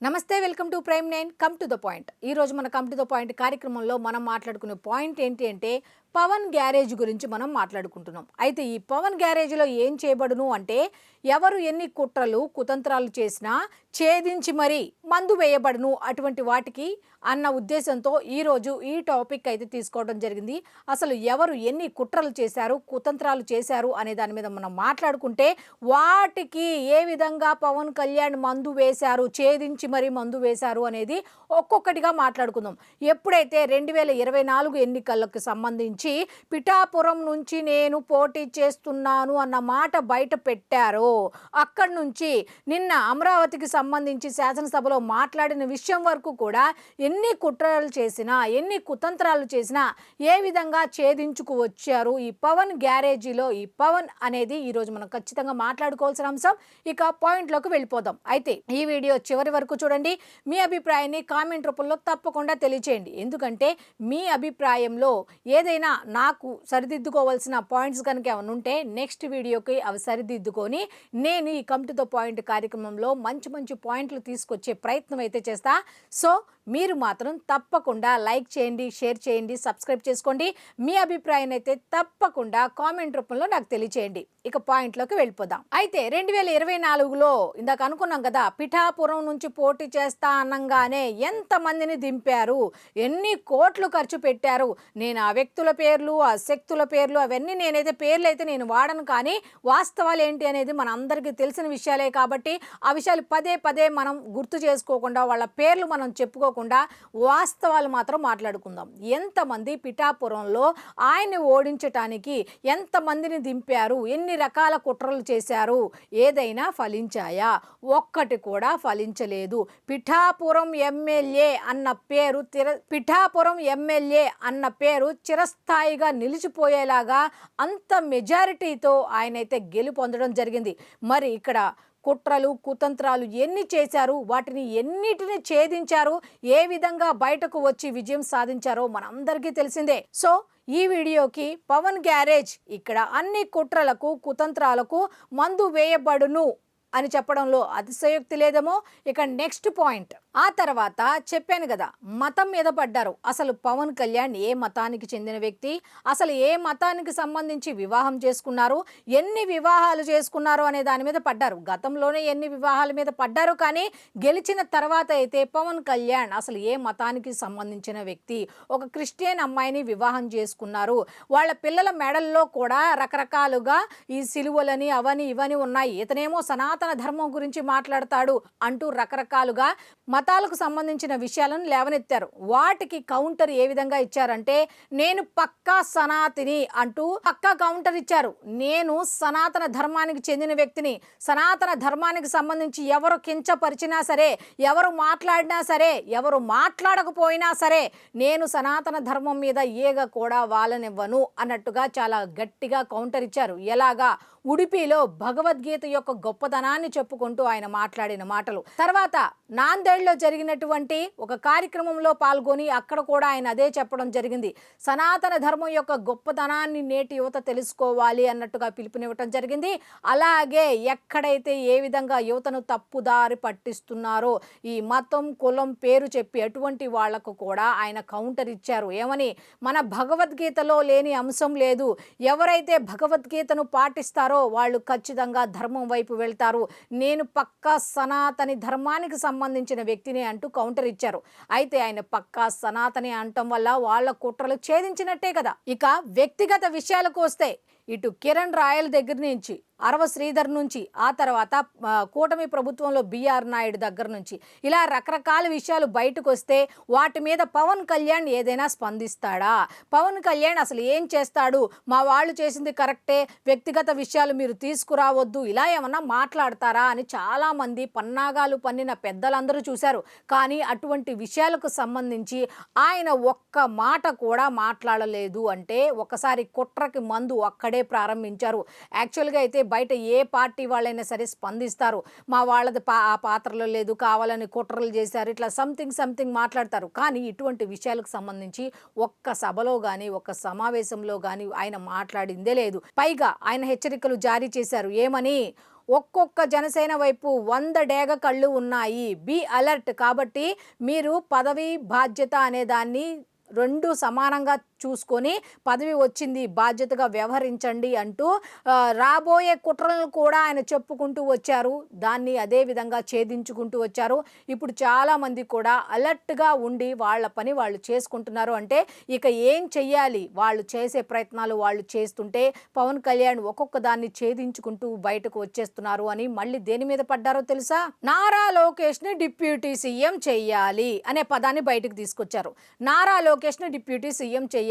నమస్తే, welcome to prime nine. Come to the point. ఈ రోజు మన కమ్ టు ద పాయింట్ కార్యక్రమంలో మనం మాట్లాడుకునే పాయింట్ ఏంటి అంటే పవన్ గ్యారేజ్ గురించి మనం మాట్లాడుకుంటున్నాం. అయితే ఈ పవన్ గ్యారేజ్లో ఏం చేయబడును అంటే ఎవరు ఎన్ని కుట్రలు కుతంత్రాలు చేసినా ఛేదించి మరీ మందు వేయబడును అటువంటి వాటికి అన్న ఉద్దేశంతో ఈరోజు ఈ టాపిక్ అయితే తీసుకోవడం జరిగింది. అసలు ఎవరు ఎన్ని కుట్రలు చేశారు కుతంత్రాలు చేశారు అనే దాని మీద మనం మాట్లాడుకుంటే వాటికి ఏ విధంగా పవన్ కళ్యాణ్ మందు వేశారు, ఛేదించి మరీ మందు వేశారు అనేది ఒక్కొక్కటిగా మాట్లాడుకుందాం. ఎప్పుడైతే 2024 ఎన్నికలకు సంబంధించి పిఠాపురం నుంచి నేను పోటీ చేస్తున్నాను అన్న మాట బయట పెట్టారో అక్కడి నుంచి నిన్న అమరావతికి సంబంధించి శాసనసభలో మాట్లాడిన విషయం వరకు కూడా ఎన్ని కుట్రలు చేసినా ఎన్ని కుతంత్రాలు చేసినా ఏ విధంగా ఛేదించుకు వచ్చారు ఈ పవన్ గ్యారేజీలో ఈ పవన్ అనేది ఈరోజు మనం ఖచ్చితంగా మాట్లాడుకోవాల్సిన అంశం. ఇక పాయింట్లోకి వెళ్ళిపోదాం. అయితే ఈ వీడియో చివరి వరకు చూడండి. మీ అభిప్రాయాన్ని కామెంట్ రూపంలో తప్పకుండా తెలియచేయండి. ఎందుకంటే మీ అభిప్రాయంలో ఏదైనా నాకు సరిదిద్దుకోవాల్సిన పాయింట్స్ కనుక ఏమైనా ఉంటే నెక్స్ట్ వీడియోకి అవి సరిదిద్దుకొని నేను ఈ కమ్ టు ద పాయింట్ కార్యక్రమంలో మంచి మంచి పాయింట్లు తీసుకొచ్చే ప్రయత్నం అయితే చేస్తా. సో మీరు మాత్రం తప్పకుండా లైక్ చేయండి, షేర్ చేయండి, సబ్స్క్రైబ్ చేసుకోండి. మీ అభిప్రాయాన్ని అయితే తప్పకుండా కామెంట్ రూపంలో నాకు తెలియచేయండి. ఇక పాయింట్లోకి వెళ్ళిపోదాం. అయితే 2024లో ఇందాక అనుకున్నాం కదా, పిఠాపురం నుంచి పోటీ చేస్తా అనంగానే ఎంతమందిని దింపారు, ఎన్ని కోట్లు ఖర్చు పెట్టారు. నేను ఆ వ్యక్తుల పేర్లు ఆ శక్తుల పేర్లు అవన్నీ నేనైతే పేర్లు అయితే నేను వాడను, కానీ వాస్తవాలు ఏంటి అనేది మన అందరికీ తెలిసిన విషయాలే కాబట్టి ఆ విషయాలు పదే పదే మనం గుర్తు చేసుకోకుండా వాళ్ళ పేర్లు మనం చెప్పుకోకుండా వాస్తవాలు మాత్రం మాట్లాడుకుందాం. ఎంతమంది పిఠాపురంలో ఆయన్ని ఓడించటానికి ఎంతమందిని దింపారు, ఎన్ని రకాల కుట్రలు చేశారు, ఏదైనా ఫలించాయా? ఒక్కటి కూడా ఫలించలేదు. పిఠాపురం ఎమ్మెల్యే అన్న పేరు చిరస్థాయిగా నిలిచిపోయేలాగా అంత మెజారిటీతో ఆయనైతే గెలుపొందడం జరిగింది. మరి ఇక్కడ కుట్రలు కుతంత్రాలు ఎన్ని చేశారు, వాటిని ఎన్నిటిని ఛేదించారు, ఏ విధంగా బయటకు వచ్చి విజయం సాధించారో మనందరికీ తెలిసిందే. సో ఈ వీడియోకి పవన్ గ్యారేజ్ ఇక్కడ అన్ని కుట్రలకు కుతంత్రాలకు మందు వేయబడును అని చెప్పడంలో అతిశయోక్తి లేదేమో. ఇక నెక్స్ట్ పాయింట్, ఆ తర్వాత చెప్పాను కదా మతం మీద పడ్డారు. అసలు పవన్ కళ్యాణ్ ఏ మతానికి చెందిన వ్యక్తి, అసలు ఏ మతానికి సంబంధించి వివాహం చేసుకున్నారు, ఎన్ని వివాహాలు చేసుకున్నారు అనే దాని మీద పడ్డారు. గతంలోనే ఎన్ని వివాహాల మీద పడ్డారు, కానీ గెలిచిన తర్వాత అయితే పవన్ కళ్యాణ్ అసలు ఏ మతానికి సంబంధించిన వ్యక్తి, ఒక క్రిస్టియన్ అమ్మాయిని వివాహం చేసుకున్నారు. వాళ్ళ పిల్లల మెడల్లో కూడా రకరకాలుగా ఈ సిలువలని అవని ఇవని ఉన్నాయి. ఇతనేమో సనాతన ధర్మం గురించి మాట్లాడతాడు అంటూ రకరకాలుగా మతాలకు సంబంధించిన విషయాలను లేవనెత్తారు. వాటికి కౌంటర్ ఏ విధంగా ఇచ్చారంటే నేను పక్కా సనాతిని అంటూ పక్కా కౌంటర్ ఇచ్చారు. నేను సనాతన ధర్మానికి చెందిన వ్యక్తిని, సనాతన ధర్మానికి సంబంధించి ఎవరు కించపరిచినా సరే, ఎవరు మాట్లాడినా సరే, ఎవరు మాట్లాడకపోయినా సరే నేను సనాతన ధర్మం మీద ఏగ కూడా వాళ్ళనివ్వను అన్నట్టుగా చాలా గట్టిగా కౌంటర్ ఇచ్చారు. ఎలాగా? ఉడిపిలో భగవద్గీత యొక్క గొప్పతనాన్ని చెప్పుకుంటూ ఆయన మాట్లాడిన మాటలు. తర్వాత నాందేడ్లో జరిగినటువంటి ఒక కార్యక్రమంలో పాల్గొని అక్కడ కూడా ఆయన అదే చెప్పడం జరిగింది. సనాతన ధర్మం యొక్క గొప్పతనాన్ని నేటి యువత తెలుసుకోవాలి అన్నట్టుగా పిలుపునివ్వటం జరిగింది. అలాగే ఎక్కడైతే ఏ విధంగా యువతను తప్పుదారి పట్టిస్తున్నారో ఈ మతం కులం పేరు చెప్పి అటువంటి వాళ్లకు కూడా ఆయన కౌంటర్ ఇచ్చారు. ఏమని? మన భగవద్గీతలో లేని అంశం లేదు, ఎవరైతే భగవద్గీతను పాటిస్తారో వాళ్ళు ఖచ్చితంగా ధర్మం వైపు వెళ్తారు, నేను పక్కా సనాతని ధర్మానికి సంబంధించిన వ్యక్తిని అంటూ కౌంటర్ ఇచ్చారు. అయితే ఆయన పక్కా సనాతని అంటం వల్ల వాళ్ళ కుట్రలు ఛేదించినట్టే కదా. ఇక వ్యక్తిగత విషయాలకు వస్తే ఇటు కిరణ్ రాయల్ దగ్గర నుంచి అరవ శ్రీధర్ నుంచి, ఆ తర్వాత కూటమి ప్రభుత్వంలో బిఆర్ నాయుడు దగ్గర నుంచి ఇలా రకరకాల విషయాలు బయటకు వస్తే వాటి మీద పవన్ కళ్యాణ్ ఏదైనా స్పందిస్తాడా? పవన్ కళ్యాణ్ అసలు ఏం చేస్తాడు? మా వాళ్ళు చేసింది కరెక్టే, వ్యక్తిగత విషయాలు మీరు తీసుకురావద్దు, ఇలా ఏమన్నా మాట్లాడతారా అని చాలామంది పన్నాగాలు పన్నిన పెద్దలందరూ చూశారు. కానీ అటువంటి విషయాలకు సంబంధించి ఆయన ఒక్క మాట కూడా మాట్లాడలేదు. అంటే ఒకసారి కుట్రకి మందు అక్కడే ప్రారంభించారు. యాక్చువల్గా అయితే బయట ఏ పార్టీ వాళ్ళైనా సరే స్పందిస్తారు, మా వాళ్ళది ఆ పాత్రలో లేదు, కావాలని కుట్రలు చేశారు, ఇట్లా సంథింగ్ మాట్లాడతారు. కానీ ఇటువంటి విషయాలకు సంబంధించి ఒక్క సభలో కానీ ఒక్క సమావేశంలో కానీ ఆయన మాట్లాడిందే లేదు. పైగా ఆయన హెచ్చరికలు జారీ చేశారు. ఏమని? ఒక్కొక్క జనసేన వైపు 100 డేగ కళ్ళు ఉన్నాయి. Be alert. కాబట్టి మీరు పదవి బాధ్యత అనే దాన్ని 2 సమానంగా చూసుకొని పదవి వచ్చింది, బాధ్యతగా వ్యవహరించండి అంటూ రాబోయే కుట్రలను కూడా ఆయన చెప్పుకుంటూ వచ్చారు. దాన్ని అదే విధంగా ఛేదించుకుంటూ వచ్చారు. ఇప్పుడు చాలామంది కూడా అలర్ట్గా ఉండి వాళ్ళ పని వాళ్ళు చేసుకుంటున్నారు. అంటే ఇక ఏం చెయ్యాలి, వాళ్ళు చేసే ప్రయత్నాలు వాళ్ళు చేస్తుంటే పవన్ కళ్యాణ్ ఒక్కొక్క దాన్ని ఛేదించుకుంటూ బయటకు వచ్చేస్తున్నారు అని మళ్ళీ దేని మీద పడ్డారో తెలుసా? నారా లోకేష్ని డిప్యూటీ సీఎం చెయ్యాలి అనే పదాన్ని బయటకు తీసుకొచ్చారు. నారా లోకేష్ని డిప్యూటీ సీఎం చెయ్యాలి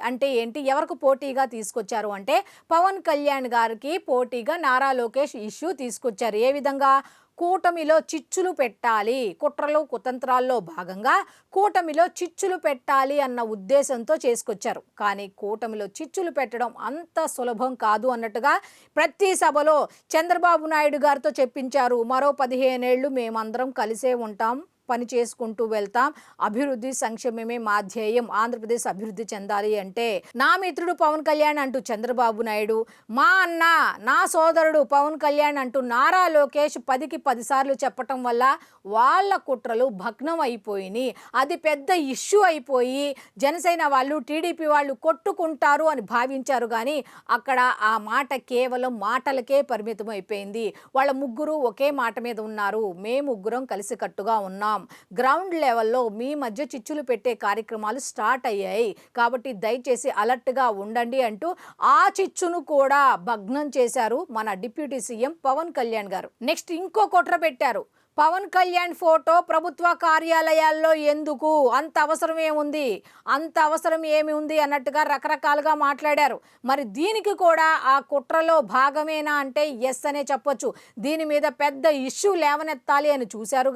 అంటే ఏంటి? ఎవరికి పోటీగా తీసుకొచ్చారు అంటే పవన్ కళ్యాణ్ గారికి పోటీగా నారా లోకేష్ ఇష్యూ తీసుకొచ్చారు. ఏ విధంగా? కూటమిలో చిచ్చులు పెట్టాలి, కుట్రలు కుతంత్రాల్లో భాగంగా కూటమిలో చిచ్చులు పెట్టాలి అన్న ఉద్దేశంతో చేసుకొచ్చారు. కానీ కూటమిలో చిచ్చులు పెట్టడం అంత సులభం కాదు అన్నట్టుగా ప్రతి సభలో చంద్రబాబు నాయుడు గారితో చెప్పించారు. మరో 15 ఏళ్ళు మేమందరం కలిసే ఉంటాం, పని చేసుకుంటూ వెళ్తాం, అభివృద్ధి సంక్షేమమే మా ధ్యేయం, ఆంధ్రప్రదేశ్ అభివృద్ధి చెందాలి అంటే నా మిత్రుడు పవన్ కళ్యాణ్ అంటూ చంద్రబాబు నాయుడు, మా అన్న నా సోదరుడు పవన్ కళ్యాణ్ అంటూ నారా లోకేష్ 10కి 10 సార్లు చెప్పటం వల్ల వాళ్ళ కుట్రలు భగ్నం అయిపోయినాయి. అది పెద్ద ఇష్యూ అయిపోయి జనసేన వాళ్ళు టీడీపీ వాళ్ళు కొట్టుకుంటారు అని భావించారు. కానీ అక్కడ ఆ మాట కేవలం మాటలకే పరిమితం అయిపోయింది. వాళ్ళ ముగ్గురు ఒకే మాట మీద ఉన్నారు. మేము ముగ్గురం కలిసికట్టుగా ఉన్నాం, గ్రౌండ్ లెవెల్లో మీ మధ్య చిచ్చులు పెట్టే కార్యక్రమాలు స్టార్ట్ అయ్యాయి, కాబట్టి దయచేసి అలర్ట్గా ఉండండి అంటూ ఆ చిచ్చును కూడా భగ్నం చేశారు మన డిప్యూటీ సీఎం పవన్ కళ్యాణ్ గారు. నెక్స్ట్ ఇంకో కుట్ర పెట్టారు. పవన్ కళ్యాణ్ ఫోటో ప్రభుత్వ కార్యాలయాల్లో ఎందుకు? అంత అవసరం ఏముంది, అంత అవసరం ఏమి ఉంది అన్నట్టుగా రకరకాలుగా మాట్లాడారు. మరి దీనికి కూడా ఆ కుట్రలో భాగమేనా అంటే ఎస్ అనే చెప్పొచ్చు. దీని మీద పెద్ద ఇష్యూ లేవనెత్తాలి అని చూశారు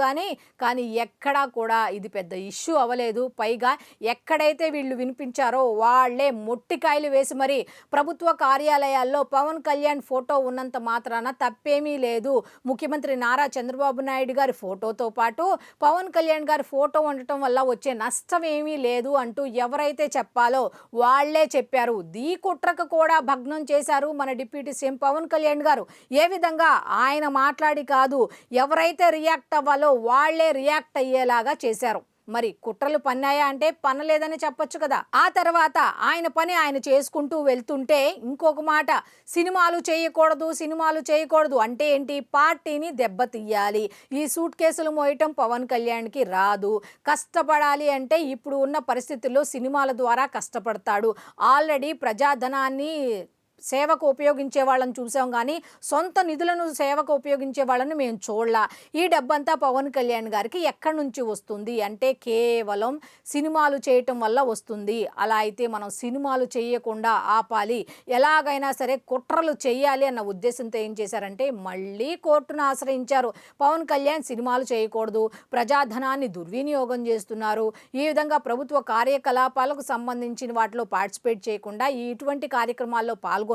కానీ ఎక్కడా కూడా ఇది పెద్ద ఇష్యూ అవ్వలేదు. పైగా ఎక్కడైతే వీళ్ళు వినిపించారో వాళ్లే మొట్టికాయలు వేసి మరి ప్రభుత్వ కార్యాలయాల్లో పవన్ కళ్యాణ్ ఫోటో ఉన్నంత మాత్రాన తప్పేమీ లేదు, ముఖ్యమంత్రి నారా చంద్రబాబు నాయుడు గారి ఫోటోతో పాటు పవన్ కళ్యాణ్ గారి ఫోటో ఉండటం వల్ల వచ్చే నష్టం ఏమీ లేదు అంటూ ఎవరైతే చెప్పాలో వాళ్లే చెప్పారు. ఈ కుట్రకు కూడా భగ్నం చేశారు మన డిప్యూటీ సీఎం పవన్ కళ్యాణ్ గారు. ఏ విధంగా? ఆయన మాట్లాడి కాదు, ఎవరైతే రియాక్ట్ అవ్వాలో వాళ్లే రియాక్ట్ అయ్యేలాగా చేశారు. మరి కుట్రలు పన్నాయా అంటే పన్నలేదని చెప్పొచ్చు కదా. ఆ తర్వాత ఆయన పని ఆయన చేసుకుంటూ వెళ్తుంటే ఇంకొక మాట, సినిమాలు చేయకూడదు అంటే ఏంటి? పార్టీని దెబ్బతీయాలి. ఈ సూట్ కేసులు మోయటం పవన్ కళ్యాణ్కి రాదు. కష్టపడాలి అంటే ఇప్పుడు ఉన్న పరిస్థితుల్లో సినిమాల ద్వారా కష్టపడతాడు. ఆల్రెడీ ప్రజాధనాన్ని సేవకు ఉపయోగించే వాళ్ళని చూసాం, కానీ సొంత నిధులను సేవకు ఉపయోగించే వాళ్ళని మేము చూడలా. ఈ డబ్బంతా పవన్ కళ్యాణ్ గారికి ఎక్కడి నుంచి వస్తుంది అంటే కేవలం సినిమాలు చేయటం వల్ల వస్తుంది. అలా అయితే మనం సినిమాలు చేయకుండా ఆపాలి, ఎలాగైనా సరే కుట్రలు చేయాలి అన్న ఉద్దేశంతో ఏం చేశారంటే మళ్ళీ కోర్టును ఆశ్రయించారు. పవన్ కళ్యాణ్ సినిమాలు చేయకూడదు, ప్రజాధనాన్ని దుర్వినియోగం చేస్తున్నారు, ఈ విధంగా ప్రభుత్వ కార్యకలాపాలకు సంబంధించిన వాటిలో పార్టిసిపేట్ చేయకుండా ఇటువంటి కార్యక్రమాల్లో పాల్గొంటున్నారు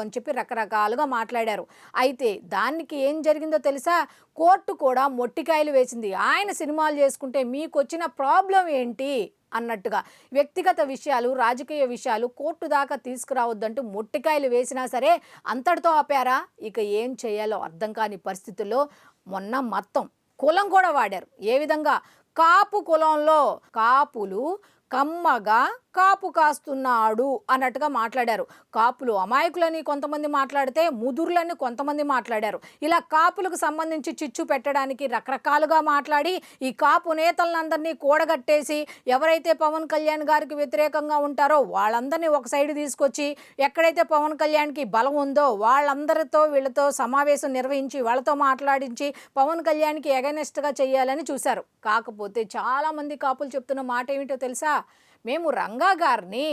అని చెప్పి రకరకాలుగా మాట్లాడారు. అయితే దానికి ఏం జరిగిందో తెలుసా? కోర్టు కూడా మొట్టికాయలు వేసింది. ఆయన సినిమాలు చేసుకుంటే మీకు వచ్చిన ప్రాబ్లం ఏంటి అన్నట్టుగా వ్యక్తిగత విషయాలు, రాజకీయ విషయాలు కోర్టు దాకా తీసుకురావద్దంటూ మొట్టికాయలు వేసినా సరే అంతటితో ఆపారా? ఇక ఏం చేయాలో అర్థం కాని పరిస్థితుల్లో మొన్న మొత్తం కులం కూడా వాడారు. ఏ విధంగా? కాపు కులంలో కాపులు కమ్మగా కాపు కాస్తున్నాడు అన్నట్టుగా మాట్లాడారు. కాపులు అమాయకులని కొంతమంది మాట్లాడితే ముదుర్లని కొంతమంది మాట్లాడారు. ఇలా కాపులకు సంబంధించి చిచ్చు పెట్టడానికి రకరకాలుగా మాట్లాడి ఈ కాపు నేతలందరినీ కూడగట్టేసి ఎవరైతే పవన్ కళ్యాణ్ గారికి వ్యతిరేకంగా ఉంటారో వాళ్ళందరినీ ఒక సైడ్ తీసుకొచ్చి ఎక్కడైతే పవన్ కళ్యాణ్కి బలం ఉందో వాళ్ళందరితో వీళ్ళతో సమావేశం నిర్వహించి వాళ్ళతో మాట్లాడించి పవన్ కళ్యాణ్కి ఎగనెస్ట్గా చేయాలని చూశారు. కాకపోతే చాలామంది కాపులు చెప్తున్న మాట ఏమిటో తెలుసా? మేము రంగా గారిని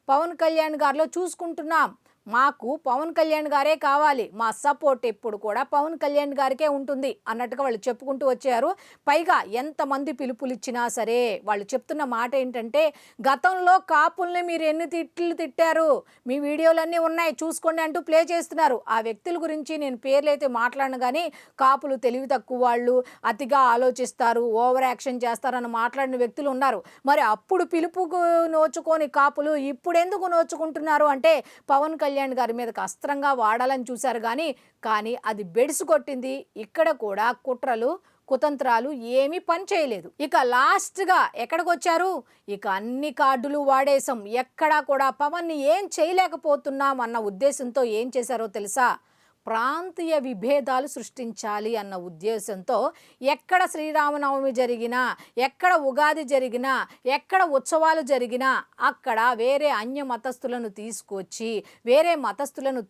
పవన్ కళ్యాణ్ గారిలో చూసుకుంటున్నాం, మాకు పవన్ కళ్యాణ్ గారే కావాలి, మా సపోర్ట్ ఎప్పుడు కూడా పవన్ కళ్యాణ్ గారికే ఉంటుంది అన్నట్టుగా వాళ్ళు చెప్పుకుంటూ వచ్చారు. పైగా ఎంతమంది పిలుపులు ఇచ్చినా సరే వాళ్ళు చెప్తున్న మాట ఏంటంటే గతంలో కాపుల్ని మీరు ఎన్ని తిట్లు తిట్టారు, మీ వీడియోలన్నీ ఉన్నాయి చూసుకోండి అంటూ ప్లే చేస్తున్నారు. ఆ వ్యక్తుల గురించి నేను పేర్లు అయితే మాట్లాడను, కానీ కాపులు తెలివి తక్కువ వాళ్ళు, అతిగా ఆలోచిస్తారు, ఓవర్ యాక్షన్ చేస్తారని మాట్లాడిన వ్యక్తులు ఉన్నారు. మరి అప్పుడు పిలుపుకు నోచుకొని కాపులు ఇప్పుడు ఎందుకు నోచుకుంటున్నారు అంటే పవన్ కళ్యాణ్ కళ్యాణ్ గారి మీదకి అస్త్రంగా వాడాలని చూశారు కానీ అది బెడిసి కొట్టింది. ఇక్కడ కూడా కుట్రలు కుతంత్రాలు ఏమీ పని చేయలేదు. ఇక లాస్ట్గా ఎక్కడికొచ్చారు? ఇక అన్ని కార్డులు వాడేశాం, ఎక్కడా కూడా పవన్ని ఏం చేయలేకపోతున్నాం అన్న ఉద్దేశంతో ఏం చేశారో తెలుసా? ప్రాంతీయ విభేదాలు సృష్టించాలి అన్న ఉద్దేశంతో ఎక్కడ శ్రీరామనవమి జరిగినా, ఎక్కడ ఉగాది జరిగినా, ఎక్కడ ఉత్సవాలు జరిగినా అక్కడ వేరే అన్య మతస్థులను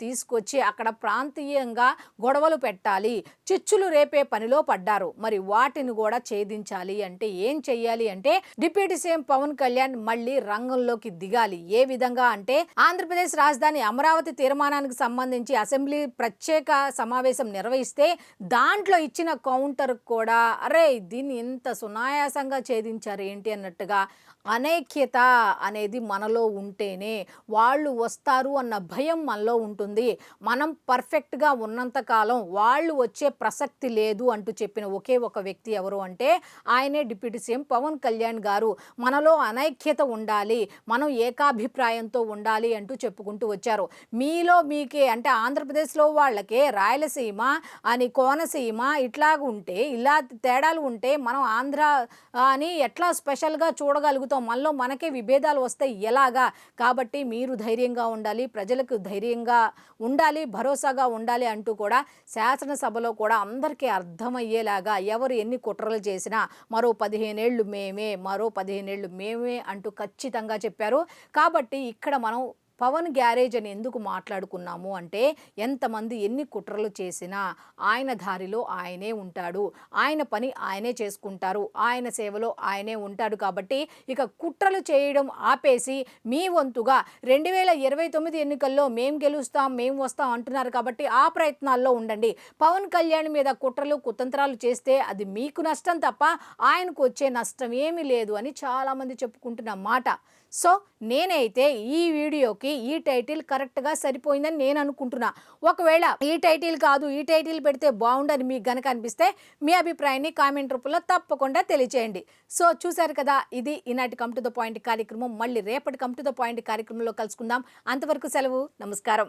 తీసుకొచ్చి అక్కడ ప్రాంతీయంగా గొడవలు పెట్టాలి, చిచ్చులు రేపే పనిలో పడ్డారు. మరి వాటిని కూడా ఛేదించాలి అంటే ఏం చెయ్యాలి అంటే డిప్యూటీ సీఎం పవన్ కళ్యాణ్ మళ్ళీ రంగంలోకి దిగాలి. ఏ విధంగా అంటే ఆంధ్రప్రదేశ్ రాజధాని అమరావతి తీర్మానానికి సంబంధించి అసెంబ్లీ ప్రత్యేక సమావేశం నిర్వహిస్తే దాంట్లో ఇచ్చిన కౌంటర్ కూడా అరే దీన్ని ఇంత సునాయాసంగా ఛేదించారు ఏంటి అన్నట్టుగా అనైక్యత అనేది మనలో ఉంటేనే వాళ్ళు వస్తారు అన్న భయం మనలో ఉంటుంది. మనం పర్ఫెక్ట్గా ఉన్నంతకాలం వాళ్ళు వచ్చే ప్రసక్తి లేదు అంటూ చెప్పిన ఒకే ఒక వ్యక్తి ఎవరు అంటే ఆయనే డిప్యూటీ సీఎం పవన్ కళ్యాణ్ గారు. మనలో అనైక్యత ఉండాలి, మనం ఏకాభిప్రాయంతో ఉండాలి అంటూ చెప్పుకుంటూ వచ్చారు. మీకే అంటే ఆంధ్రప్రదేశ్లో వాళ్ళకే రాయలసీమ అని కోనసీమ ఇట్లాగుంటే ఇలా తేడాలు ఉంటే మనం ఆంధ్ర అని ఎట్లా స్పెషల్గా చూడగలుగుతాం? మనలో మనకే విభేదాలు వస్తాయి ఎలాగా? కాబట్టి మీరు ధైర్యంగా ఉండాలి, ప్రజలకు ధైర్యంగా ఉండాలి, భరోసాగా ఉండాలి అంటూ కూడా శాసనసభలో కూడా అందరికీ అర్థమయ్యేలాగా ఎవరు ఎన్ని కుట్రలు చేసినా మరో 15 ఏళ్ళు మేమే అంటూ ఖచ్చితంగా చెప్పారు. కాబట్టి ఇక్కడ మనం పవన్ గ్యారేజ్ అని ఎందుకు మాట్లాడుకున్నాము అంటే ఎంతమంది ఎన్ని కుట్రలు చేసినా ఆయన దారిలో ఆయనే ఉంటాడు, ఆయన పని ఆయనే చేసుకుంటారు, ఆయన సేవలో ఆయనే ఉంటాడు. కాబట్టి ఇక కుట్రలు చేయడం ఆపేసి మీ వంతుగా 2029 ఎన్నికల్లో మేం గెలుస్తాం, మేం వస్తాం అంటున్నారు కాబట్టి ఆ ప్రయత్నాల్లో ఉండండి. పవన్ కళ్యాణ్ మీద కుట్రలు కుతంత్రాలు చేస్తే అది మీకు నష్టం తప్ప ఆయనకు వచ్చే నష్టం ఏమీ లేదు అని చాలామంది చెప్పుకుంటున్న మాట. సో నేనైతే ఈ వీడియోకి ఈ టైటిల్ కరెక్ట్గా సరిపోయిందని నేను అనుకుంటున్నా. ఒకవేళ ఈ టైటిల్ పెడితే బాగుండని మీకు గనక అనిపిస్తే మీ అభిప్రాయాన్ని కామెంట్ రూపంలో తప్పకుండా తెలియచేయండి. సో చూశారు కదా, ఇది ఈనాటి కమ్ టు ద పాయింట్ కార్యక్రమం. మళ్ళీ రేపటి కమ్ టు ద పాయింట్ కార్యక్రమంలో కలుసుకుందాం. అంతవరకు సెలవు, నమస్కారం.